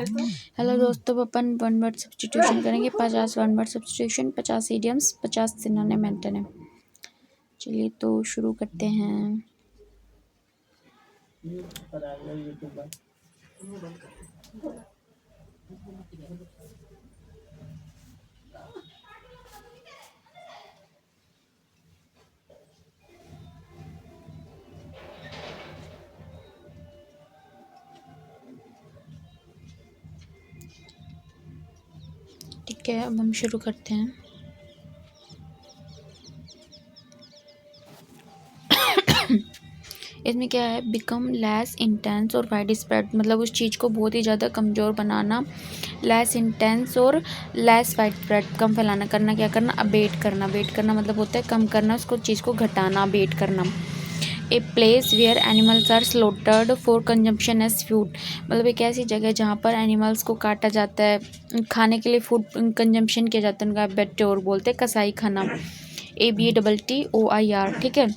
Hello दोस्तों, अपन one word substitution करेंगे। 50 one word substitution, 50 idioms, 50 synonym antonym. चलिए तो शुरू करते हैं। ठीक है, अब हम शुरू करते हैं। इसमें क्या है, बिकम लेस इंटेंस और वाइड स्प्रेड, मतलब उस चीज़ को बहुत ही ज़्यादा कमज़ोर बनाना। लेस इंटेंस और लेस वाइड स्प्रेड, कम फैलाना। करना क्या करना, अबेट करना। अबेट करना मतलब होता है कम करना, उसको चीज़ को घटाना, अबेट करना। A place where animals are slaughtered for consumption as food, मतलब एक ऐसी जगह जहाँ पर एनिमल्स को काटा जाता है, खाने के लिए फूड कंजम्पशन किया जाता है, उनका बेट्योर बोलते हैं, कसाई खाना। ABATTOIR, ठीक है।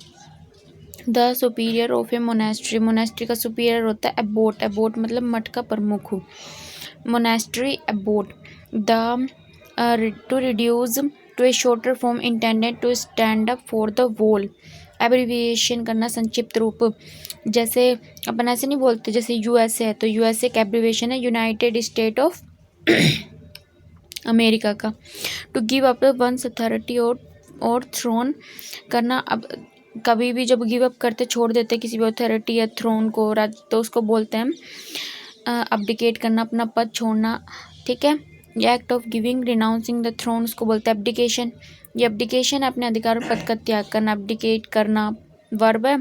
The superior of a monastery, monastery का सुपीरियर होता है एबोट। एबोट मतलब मठ का प्रमुख। Monastery abbot. The to reduce to a shorter form intended to stand up for the whole. Abbreviation करना, संक्षिप्त रूप। जैसे अपन ऐसे नहीं बोलते, जैसे यूएसए है तो यूएसए का एब्रीविएशन है यूनाइटेड स्टेट ऑफ अमेरिका का। To give up one's authority और थ्रोन करना। अब कभी भी जब गिव अप करते, छोड़ देते किसी भी अथॉरिटी या थ्रोन को, तो उसको बोलते हैं अब्डिकेट करना, अपना पद छोड़ना, ठीक है। ये act of giving renouncing the throne, उसको बोलते हैं एब्डिकेशन। ये एब्डिकेशन अपने अधिकार और पद का त्याग करना। एब्डिकेट करना वर्ब है,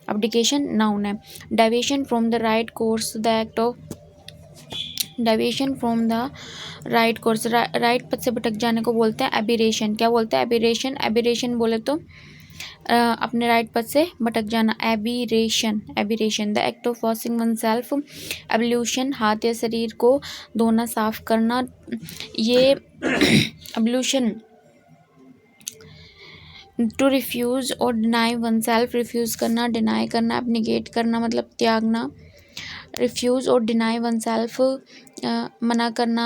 एब्डिकेशन नाउन है। Deviation from the right course, the act of deviation from the right course, right पथ से भटक जाने को बोलते हैं एबिरेशन। क्या बोलते हैं, एबिरेशन। एबिरेशन बोले तो अपने राइट पथ से भटक जाना, aberration. Aberration the act of washing one self, ablution हाथ या शरीर को धोना, साफ करना। ये एब्ल्यूशन। टू रिफ्यूज़ और डिनाई वन सेल्फ, रिफ्यूज़ करना, डिनाई करना, एबनिगेट करना मतलब त्यागना। रिफ्यूज़ और डिनाई वन सेल्फ मना करना,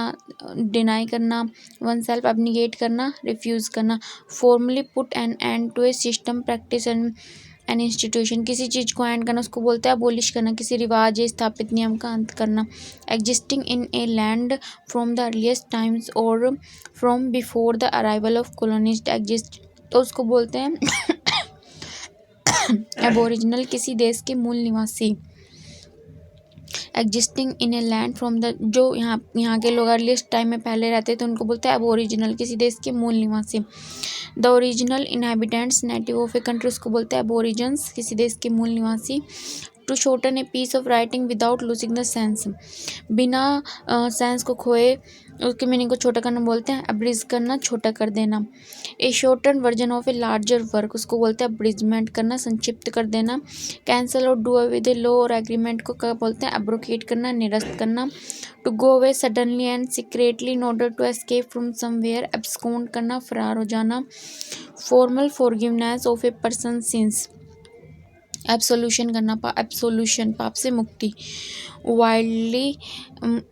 डिनाई करना, वन सेल्फ एबनिगेट करना, रिफ्यूज़ करना। Formally put an end to a system, practice an institution, किसी चीज़ को एंड करना, उसको बोलते हैं अबोलिश करना, किसी रिवाज या स्थापित नियम का अंत करना। Existing in a land from the earliest times और from before the arrival of colonist, exist तो उसको बोलते हैं एबोरिजिनल, किसी देश के मूल निवासी। Existing in a land from the, जो यहाँ के लोग अर्लीस्ट टाइम में पहले रहते तो उनको बोलते हैं एबोरिजिनल, किसी देश के मूल निवासी। The original inhabitants native of a country, उसको बोलते हैं एबोरिजन्स, किसी देश के मूल निवासी। To shorten a piece of writing without losing the sense, बिना सेंस को खोए उसके मीनिंग को छोटा करना बोलते हैं अब्रिज करना, छोटा कर देना। A shorten version of a larger work, उसको बोलते हैं अब्रिजमेंट करना, संक्षिप्त कर देना। कैंसल और do away with a law और एग्रीमेंट को क्या बोलते हैं, एब्रोकेट करना, निरस्त करना। To go away suddenly and secretly in order to escape from somewhere, abscond करना, फरार हो जाना। Formal forgiveness of a person sins, absolution करना, एब्सोल्यूशन पाप से मुक्ति। वाइल्डली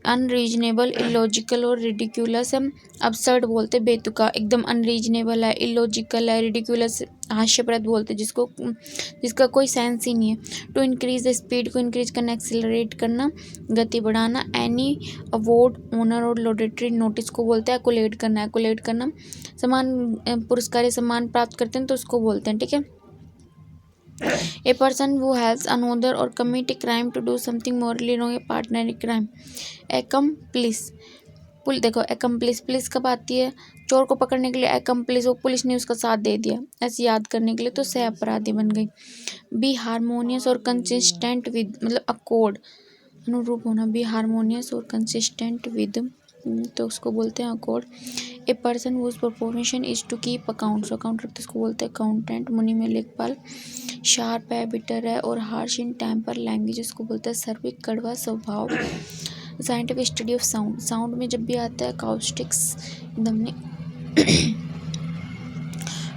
अनरीजनेबल, इलॉजिकल और रिडिक्यूलस, हम absurd बोलते बेतुका, एकदम अनरीजनेबल है, इलॉजिकल है, रिडिक्यूलस हास्यप्रद बोलते जिसका कोई सेंस ही नहीं है। टू इंक्रीज द स्पीड को इंक्रीज करना, एक्सेलरेट करना, गति बढ़ाना। एनी अवार्ड, ऑनर और लॉडेटरी नोटिस को बोलते हैं एक्कोलेट करना। एक्कोलेट करना, सम्मान, पुरस्कार या सम्मान प्राप्त करते हैं तो उसको बोलते हैं, ठीक है। A person who helps another or commit a crime to do something morally wrong, a partner in crime. Accomplice, देखो accomplice पुलिस कब आती है, चोर को पकड़ने के लिए accomplice, वो पुलिस ने उसका साथ दे दिया, ऐसे याद करने के लिए तो सह अपराधी बन गई। बी हारमोनियस और कंसिस्टेंट विद, मतलब अकॉर्ड, अनुरूप होना। बी हारमोनियस और कंसिस्टेंट विद तो उसको बोलते हैं accord. A person whose profession is to keep accounts, account रखते उसको बोलते हैं अकाउंटेंट। मुनि में लेखपाल। शार्प है, बिटर है और हार्श इन टेम्पर लैंग्वेज, उसको बोलते हैं सर्विक, कड़वा स्वभाव। Scientific study of sound, sound में जब भी आता है काउस्टिक्स एकदम ने।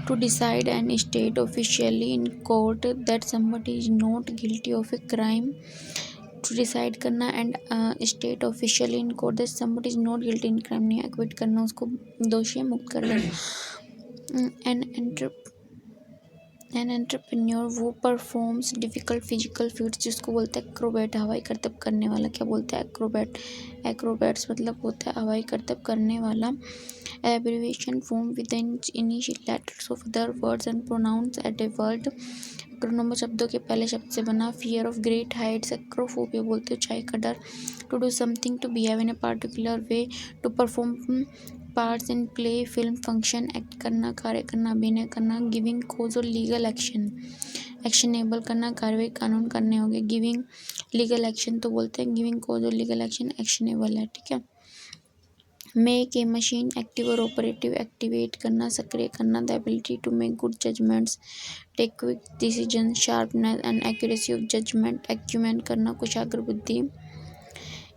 To decide and state officially in court that somebody is not guilty of a crime, to decide करना and state officially in court that somebody is not guilty in crime, नहीं acquit करना, उसको दोषी मुक्त कर देना। एन एंटरप्रेन्योर वो performs difficult physical feats, जिसको बोलते हैं एक्रोबैट, हवाई करतब करने वाला। क्या बोलते हैं? एक्रोबैट। एक्रोबैट्स मतलब होता है हवाई करतब करने वाला। Abbreviation form with initial letters of other words and pronounce at a word. Acronym शब्दों के पहले शब्द से बना। Fear of great heights, acrophobia बोलते हैं ऊंचाई का डर। To do something, to behave in a particular way, to perform parts in play, film, function, act करना, कार्य करना, अभिनय करना। गिविंग कोज और लीगल एक्शन, एक्शनेबल करना, कार्रवाई, कानून करने हो गए। गिविंग लीगल एक्शन तो बोलते हैं गिविंग कोज और लीगल एक्शन एक्शनेबल है, ठीक है। मेक ए मशीन एक्टिव और ऑपरेटिव, एक्टिवेट करना, सक्रिय करना। The ability to make good judgments, take quick decision, sharpness and accuracy of judgment, acumen करना, कुशाग्र बुद्धि।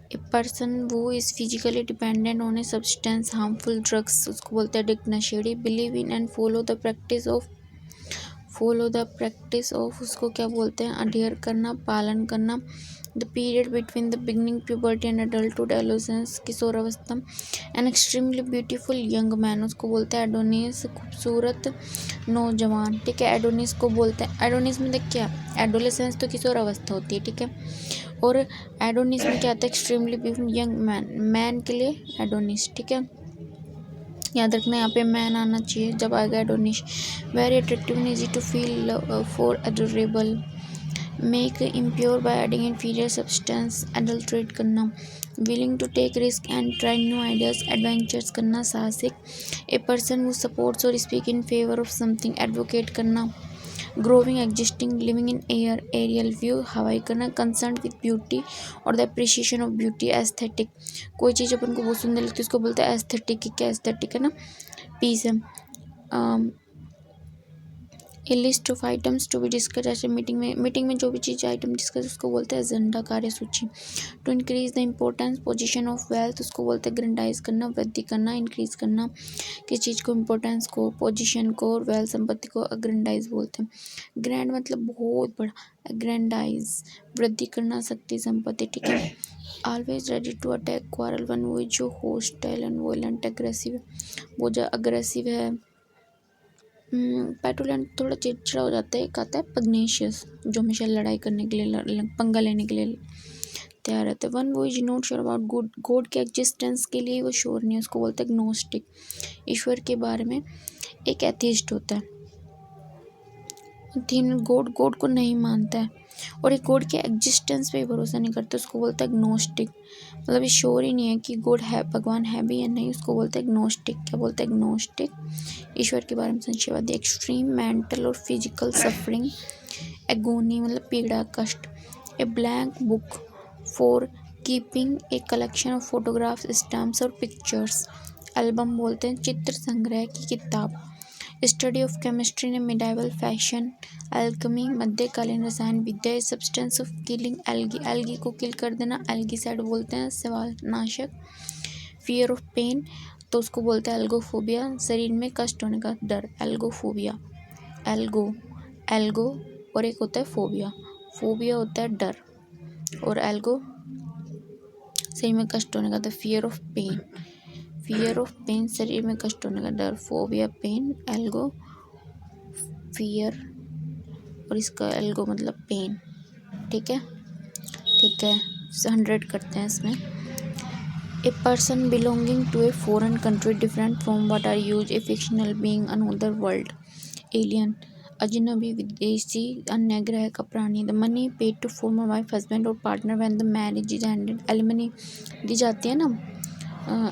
A person who is physically dependent on a substance, harmful drugs, उसको बोलते हैं एडिक्ट, नशेड़ी। Believe in and follow the practice of, उसको क्या बोलते हैं? अडियर करना, पालन करना। The period between the beginning puberty and adulthood, adolescence, किशोरावस्था। An extremely beautiful young man, उसको बोलते हैं एडोनिस, खूबसूरत नौजवान, ठीक है। एडोनिस को बोलते हैं, एडोनिस में देख क्या, एडोलेसेंस तो किशोरावस्था होती है, ठीक है। और एडोनिस में क्या आता है? Extremely beautiful young man, man के लिए एडोनिस, ठीक है। याद रखना यहाँ पे मैन आना चाहिए जब आएगा एडोनिश। Very attractive and easy to feel for adorable. Make impure by adding inferior substance, adulterate करना। Willing to take risk and try new ideas, adventures करना, साहसिक। ए पर्सन हु सपोर्ट्स और speak in favour of something, advocate करना। Growing, existing, living in air, aerial view, हवाई करना। Concern with beauty और the appreciation of beauty, aesthetic, कोई चीज़ अपन को बहुत सुंदर लगती है उसको बोलते हैं एस्थेटिक। क्या एस्थेटिक है ना? पीस है। A list of items to be discuss, ऐसे मीटिंग में जो भी चीज़ आइटम डिस्कस उसको बोलते हैं एजेंडा, कार्यसूची। To increase the importance position of wealth, उसको बोलते हैं ग्रेंडाइज करना, वृद्धि करना, इंक्रीज करना। किस चीज़ को? इम्पोर्टेंस को, पोजीशन को, और वेल्थ संपत्ति को अग्रेंडाइज बोलते हैं। ग्रैंड मतलब बहुत बड़ा, अग्रेंडाइज वृद्धि करना, शक्ति, संपत्ति, ठीक है। Always ready to attack, quarrel, one वो जो होस्टाइल एंड वोलेंट, अग्रेसिव, वो जो अग्रेसिव है। पेटुलेंट थोड़ा चिड़चिड़ा हो जाता है। एक आता है पग्नेशियस, जो हमेशा लड़ाई करने के लिए, पंगा लेने के लिए तैयार रहता है। वन वो is not sure about God के एग्जिस्टेंस के लिए वो श्योर नहीं है, उसको बोलते हैं ग्नोस्टिक। ईश्वर के बारे में एक एथिस्ट होता है, तीन गॉड को नहीं मानता है और एक गॉड के एग्जिस्टेंस पे भरोसा नहीं करता, उसको बोलता है ग्नोस्टिक। मतलब श्योर ही नहीं है कि गॉड है, भगवान है भी या नहीं, उसको बोलते हैं ग्नोस्टिक। क्या बोलते हैं? ग्नोस्टिक। ईश्वर के बारे में संशयवादी। एक्सट्रीम मेंटल और फिजिकल सफरिंग, एगोनी मतलब पीड़ा, कष्ट। A blank book for keeping a collection of photographs, stamps और पिक्चर्स। एल्बम बोलते हैं चित्र संग्रह की किताब। Study of chemistry in medieval fashion. Alchemy मध्यकालीन रसायन विद्या। Substance of killing algae, algae को किल कर देना, एल्गीसाइड बोलते हैं शैवालनाशक। फियर ऑफ पेन तो उसको बोलते हैं एल्गोफोबिया, शरीर में कष्ट होने का डर, एल्गोफोबिया। एल्गो और एक होता है फोबिया, फोबिया होता है डर और एल्गो शरीर में कष्ट होने का, the fear of pain, fear of pain शरीर में कष्ट होने का डर, फोबिया पेन, एल्गो फियर और इसका एल्गो मतलब पेन, ठीक है 100 करते हैं इसमें। A person belonging to a foreign country different from what are use, a fictional being, another world, alien अजनबी, विदेशी, अन्य ग्रह का प्राणी। The money paid to former wife, husband और partner when the marriage is ended, alimony दी जाती है ना,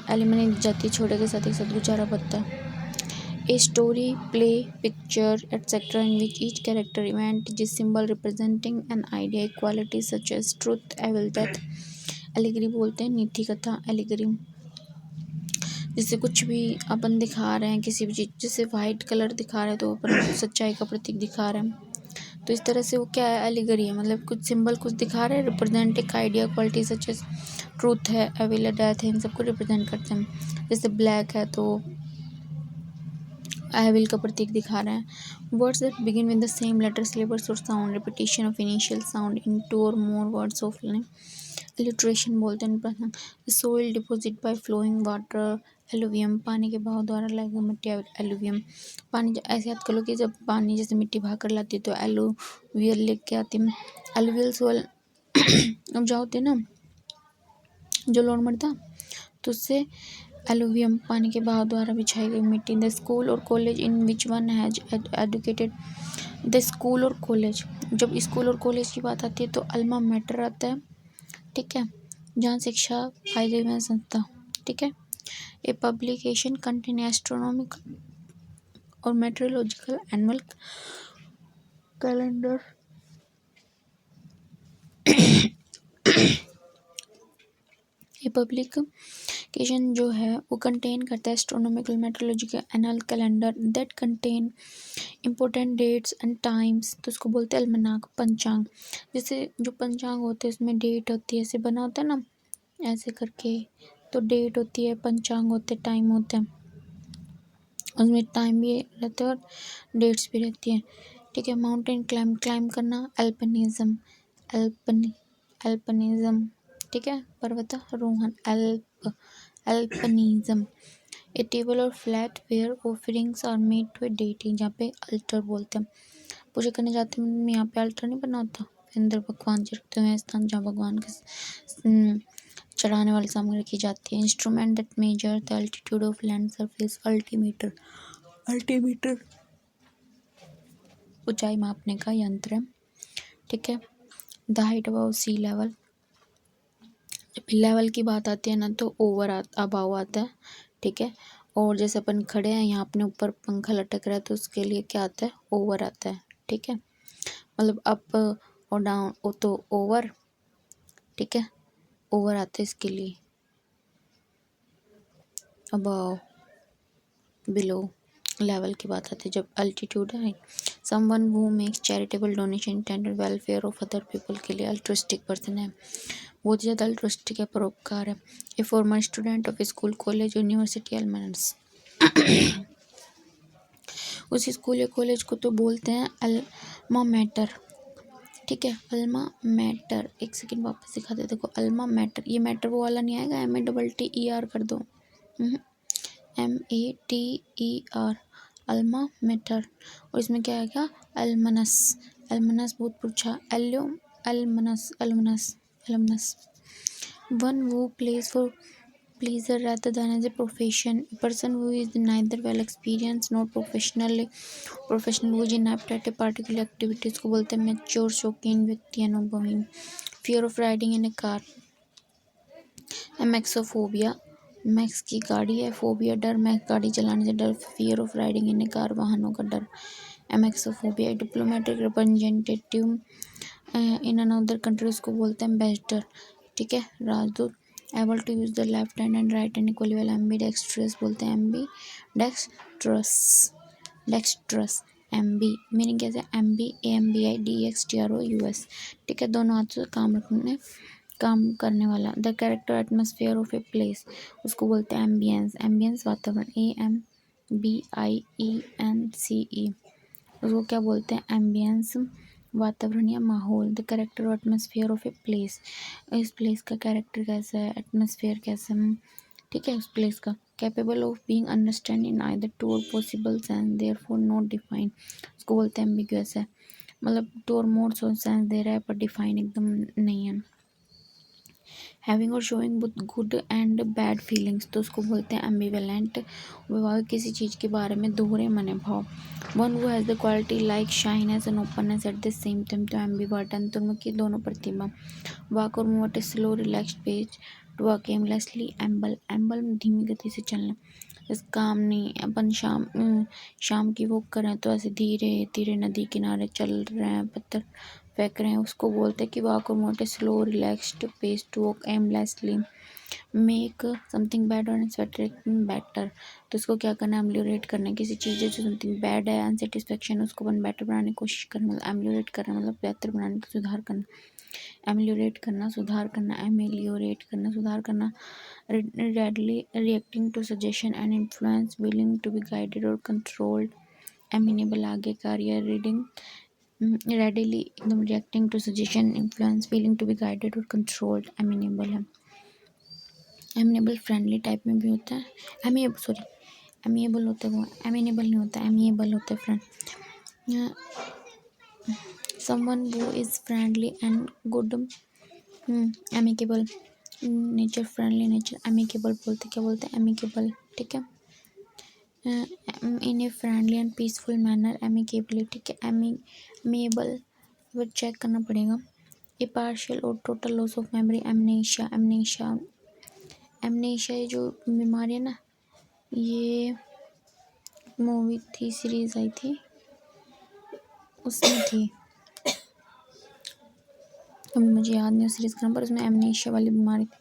एलिमनी दी जाती है, छोटे के साथ एक साथ गुजारा भत्ता। A story, play, picture etcetera in which each character event is symbol representing an idea, equality such as truth, evil, death. Allegory बोलते हैं नीति कथा, एलिगरी जैसे कुछ भी अपन दिखा रहे हैं किसी भी चीज़, जैसे वाइट कलर दिखा रहे हैं तो अपन सच्चाई का प्रतीक दिखा रहे हैं, तो इस तरह से वो क्या है, एलिगरी है, मतलब कुछ सिंबल कुछ दिखा रहे हैं, रिप्रेजेंट एक idea, quality such as truth है, एविल, डेथ है, इन सबको रिप्रेजेंट करते हैं। जैसे ब्लैक है तो आई विल का प्रतीक दिखा रहा है। Words that begin with the same letter syllables और sound repetition of initial sound in two और more words of line alliteration बोलते हैं। Soil deposit by flowing water alluvium पानी के बहाव द्वारा लगे मिट्टी एलुवियम पानी ऐसे याद कर लो कि जब पानी जैसे मिट्टी बहा कर लाती है तो एलुवियल लेके आती है। एलुवियल सोइल उपजाऊ होते हैं ना जो लोड मरता तो उससे एलुवियम पानी के बहाव द्वारा बिछाई गई मिट्टी। द स्कूल और college in which one has educated the school और कॉलेज जब स्कूल और कॉलेज की बात आती है तो अल्मा मैटर आता है। ठीक है, जहाँ शिक्षा फायदे में संस्था। ठीक है, ए पब्लिकेशन कंटेन एस्ट्रोनॉमिकल और मेट्रोलॉजिकल एनुअल कैलेंडर ये पब्लिकेशन जो है वो कंटेन करता है astronomical meteorological annual calendar that contain important dates and times तो उसको बोलते हैं अलमनाक पंचांग। जैसे जो पंचांग होते हैं उसमें डेट होती है ऐसे बना होता है ना ऐसे करके तो डेट होती है पंचांग होते टाइम होते हैं उसमें टाइम भी रहता है और डेट्स भी रहती हैं। ठीक है, माउंटेन क्लाइम करना अल्पिनिज्म अल्पिनिज्म। ठीक है, पर्वतारोहण अल्पिनिज्म। ए टेबल और flat where offerings are made to a deity जहाँ पे अल्टर बोलते हैं पूजा करने जाते हैं यहाँ पे अल्टर नहीं बना होता अंदर भगवान जी रखते हुए स्थान जहाँ भगवान के चढ़ाने वाली सामग्री रखी जाती है। Instrument that measure the altitude of land surface altimeter ऊंचाई मापने का यंत्र है। ठीक है, the height above sea level जब लेवल की बात आती है ना तो ओवर अबाव आता है। ठीक है, और जैसे अपन खड़े हैं यहाँ अपने ऊपर पंखा लटक रहा है तो उसके लिए क्या आता है ओवर आता है। ठीक है, मतलब अप और डाउन वो तो ओवर। ठीक है, ओवर आता है इसके लिए अबाव बिलो लेवल की बात आती है जब अल्टीट्यूड है। Someone who makes charitable donation tender welfare of other people के लिए अल्ट्रिस्टिक पर्सन है बहुत ज़्यादा अल्ट्रिस्टिक है परोपकार है। A former student of school college university alumnus उस स्कूल या कॉलेज को तो बोलते हैं अल्मा मैटर। ठीक है, अल्मा मैटर एक सेकंड वापस दिखा दे देखो अल्मा मैटर ये मैटर वो वाला नहीं आएगा MATTER कर दो MATER अल्मा मैटर और इसमें क्या आएगा अल्मनस बहुत पूछा अल्मनस वन वो place for pleasure rather than as a profession. A person who is neither well experienced nor professional who is inept at a particular activity उसको बोलते हैं mature शौकीन व्यक्ति अनुभवी। fear of riding in a car मैक्सोफोबिया मैक्स की गाड़ी है फोबिया डर मैक्स गाड़ी चलाने से डर fear of riding in a car वाहनों का डर मैक्सोफोबिया। Diplomatic representative in another country उसको बोलते हैं एम्बेसडर। ठीक है, राजदूत। Able to use the left hand and right hand equally well ambidextrous बोलते हैं डेक्स्ट्रस एम्बी मीनिंग कैसे AMBIDEXTROUS। ठीक है, दोनों हाथों से काम करने वाला। The character atmosphere of a place उसको बोलते हैं एम्बियंस वातावरण AMBIENCE उसको क्या बोलते हैं एम्बियंस वातावरण या माहौल। द कैरेक्टर और एटमोसफियर ऑफ ए प्लेस इस प्लेस का कैरेक्टर कैसा है एटमोसफियर कैसा है। ठीक है, उस प्लेस का capable of being understand in either two और possible sense therefore not define उसको बोलते हैं एम्बिगुअस है मतलब टू और मोर सेंस दे रहा है पर डिफाइन एकदम नहीं है। हैविंग और showing both good and bad feelings तो उसको बोलते हैं एम्बिवेलेंट विवाह किसी चीज़ के बारे में दोहरे मने भाव। One who has the quality like shyness and openness at the same time तो एम्बिवर्ट अंतर्मुखी दोनों प्रतिभा। वॉक और move at a slow relaxed pace to walk aimlessly amble धीमी गति से चलना। इस काम नहीं अपन शाम की वॉक करें तो ऐसे धीरे धीरे नदी किनारे चल रहे हैं पत्थर फेंक रहे हैं उसको बोलते हैं कि वॉक और मोटे slow relaxed pace to walk aimlessly. Make something bad और अनसेटिस्फैक्शन बेटर तो उसको क्या करना है एम्लियोरेट करना है किसी चीज़ जो समथिंग बैड है अनसेटिस्फैक्शन उसको अपन बेटर बनाने की कोशिश करना मतलब एम्लियोरेट करना मतलब बेहतर बनाने का सुधार करना। एमेलियोरेट करना, सुधार करना, एमेलियोरेट करना, सुधार करना, readily reacting to suggestion and influence, willing to be guided or controlled, amenable आगे का reading readily एकदम reacting to suggestion, influence, willing to be guided or controlled, amenable है। एमिनेबल फ्रेंडली टाइप में भी होता है, एमिएबल होता है वो, एमिनेबल नहीं होता, एमिएबल होता है friend. Someone who is friendly and good, amicable, nature friendly nature, amicable बोलते, क्या बोलते हैं, एमिकेबल, ठीक है। In a friendly and peaceful manner, amicably, ठीक है। एमिएबल वो चेक करना पड़ेगा। ए पार्शियल और total loss of memory, amnesia, amnesia ये जो बीमारी है ना, ये मूवी थी, सीरीज आई थी, उसमें थी, अब मुझे याद नहीं सीरीज का नाम, पर उसमें एमनेशिया वाली बीमारी थी।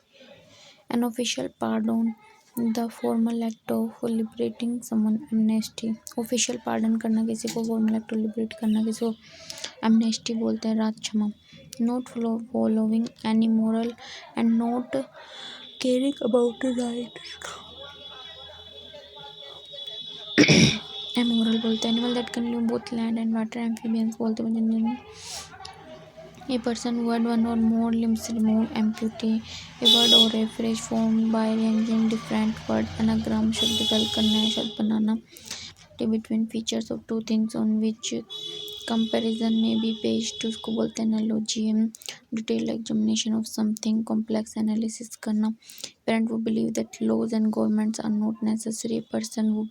An official pardon, the formal act of liberating someone, amnesty, official pardon करना किसी को, फॉर्मल एक्ट ऑफ लिबरेट करना किसी को, एमनेस्टी बोलते हैं, रात क्षमा। Not following any moral and not caring about the right, amoral बोलते हैं। Animal that consume both land and water, amphibians बोलते हैं। A person who had one और more limbs removed, amputee. A word और a phrase formed by arranging different word, anagram, शब्द गल करना है, शब्द बनाना। Between features of two things on which comparison में बी बेस्ड, उसको बोलते हैं analogy. Detail examination of something, complex analysis करना। Parent who believe that laws and governments are not necessary, person who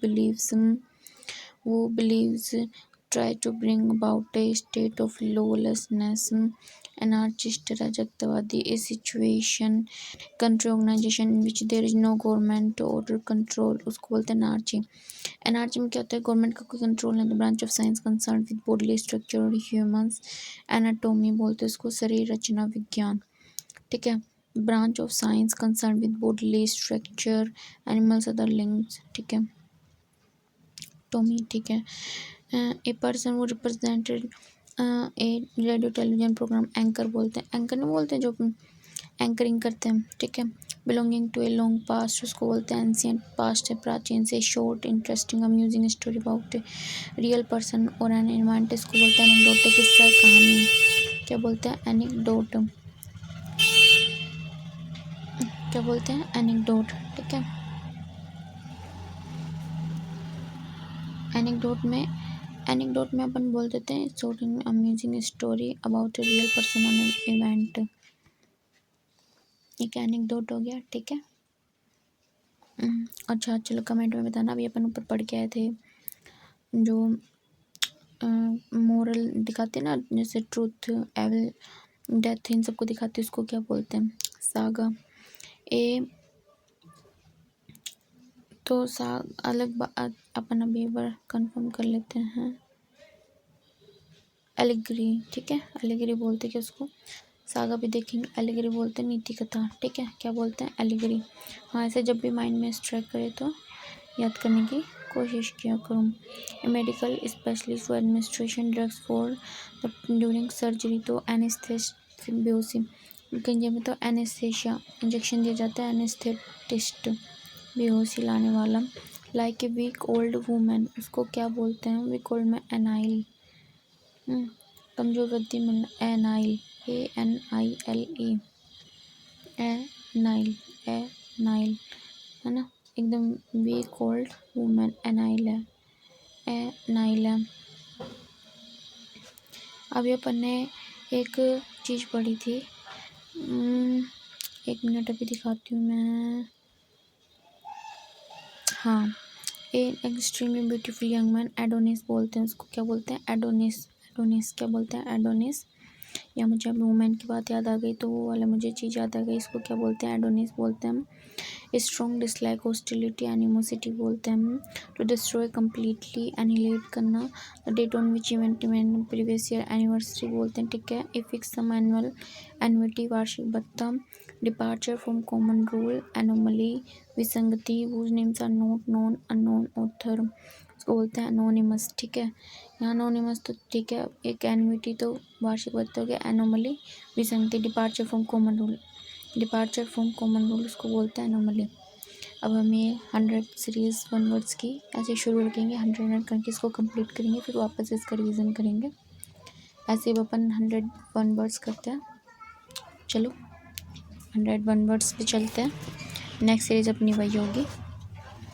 believes try to bring about a state of lawlessness, anarchist, राजत्ववादी, a situation, country, organization in which there is no government or control, उसको बोलते हैं anarchy। anarchy में क्या होता है, government का कोई control नहीं, तो branch of science concern with body structure और ह्यूमंस, एनाटोमी बोलते हैं उसको, शरीर रचना विज्ञान, ठीक है। Branch of science concern with body structure, animals, other लिंग्स, ठीक है, टोमी, ठीक है। ए पर्सन वो represented a radio television program, anchor बोलते हैं, एंकर नहीं बोलते जो एंकरिंग करते हैं, ठीक है। Belonging to a long past, उसको बोलते हैं एंशिएंट पास्ट है, प्राचीन से। Short interesting amusing story about a real person और एन इवेंट, इसको बोलते हैं एनेक्डोट, किस्सा, कहानी, क्या बोलते हैं, एनेक्डोट, क्या बोलते हैं, एनेक्डोट, ठीक है। एनेक्डोट में अपन बोल देते हैं short amusing story about a real person on event, एक एनेक्डोट हो गया, ठीक है। अच्छा चलो कमेंट में बताना। अभी अपन ऊपर पढ़ के आए थे जो मोरल दिखाते हैं ना, जैसे ट्रूथ, एविल, डेथ, इन सबको दिखाते हैं, उसको क्या बोलते हैं, सागा। ए तो अलग बात अपन अभी एक बार कंफर्म कर लेते हैं, एलिगरी, ठीक है, एलिगरी बोलते हैं, क्या उसको सागा भी देखेंगे, एलिगरी बोलते हैं, नीति कथा, ठीक है, क्या बोलते हैं, एलिगरी। हाँ, ऐसे जब भी माइंड में स्ट्राइक करे तो याद करने की कोशिश किया करूँ। Medical specialist for administration drugs for during surgery, तो एनेस्थेसिस, बेहोशी, गंजे में तो एनेस्थेशिया, इंजेक्शन दिया जाता है, एनेस्थेटिस्ट, बेहोशी लाने वाला। Like a weak old women, उसको क्या बोलते हैं, वीक ओल्ड में एनाइल, कमजोर वृद्धि में एनाइल, ANILE, एनाइल, एनाइल है ना, एकदम वीक ओल्ड वुमेन, एनाइल है, एनाइल है। अभी अपन ने एक चीज़ पढ़ी थी, एक मिनट अभी दिखाती हूँ मैं, हाँ, a extremely beautiful young man, Adonis बोलते हैं उसको, क्या बोलते हैं, एडोनिस, एडोनिस, क्या बोलते हैं, एडोनिस। या मुझे अभी वुमेन की बात याद आ गई तो वो वाला मुझे चीज़ याद आ गई, इसको क्या बोलते हैं, एडोनिस बोलते हैं। स्ट्रॉन्ग डिसलाइक, हॉस्टिलिटी, एनिमोसिटी बोलते हैं। टू डिस्ट्रॉय, कम्प्लीटली एनिलेट करना। The date on which event event previous year, anniversary बोलते हैं, ठीक है। A fix some annual, annuity, वार्षिक भत्ता। Departure from common rule, anomaly, विसंगति, whose names are not known, unknown author. उसको बोलते हैं एनोनिमस। ठीक है, यहाँ एनोनिमस तो ठीक है, एक एनविटी तो वार्षिक बढ़ते हो गया, एनोमली विसंगति, departure from common rule, departure from common rule उसको बोलते हैं एनोमली। अब हम ये 100 सीरीज 1 वर्ड्स की ऐसे शुरू रखेंगे, 100 करके इसको कंप्लीट करेंगे, फिर वापस इसका रिवीजन करेंगे। ऐसे अब अपन 101 वर्ड्स करते हैं। चलो 101 वर्ड्स पे चलते हैं। नेक्स्ट सीरीज अपनी वही होगी।